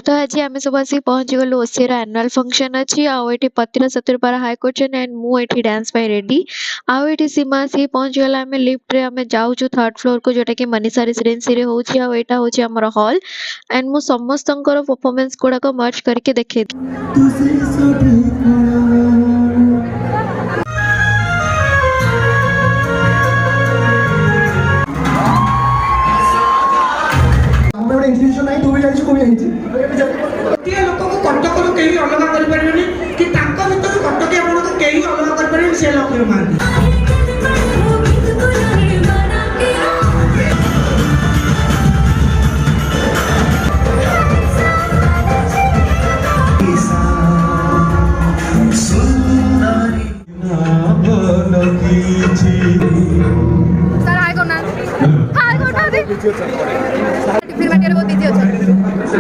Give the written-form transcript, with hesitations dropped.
तो आज आम सब आस पहुँची गलु ओसीआर एनुअल फंक्शन अच्छी आउे पतिर सतुरपारा हाईकोर्ट एंड मुझे डांस रेडी आउे सीमा आसी पहुँची गला आम लिफ्ट रे आम जाऊँ थर्ड फ्लोर को जोटा कि मनीषा रेसिडेंसी होची आटा होची हमर हॉल एंड मु समस्त परफॉर्मेंस गुड़ाक मर्ज करके देखे इंस्टीट्यूशन नहीं तू भी जानिस को भी जानिस गोटे लोक को कटक कहीं अलग करें कि भर कटक आपको कहीं अलग करें से लक्ष्य महांती सर हाय करना दे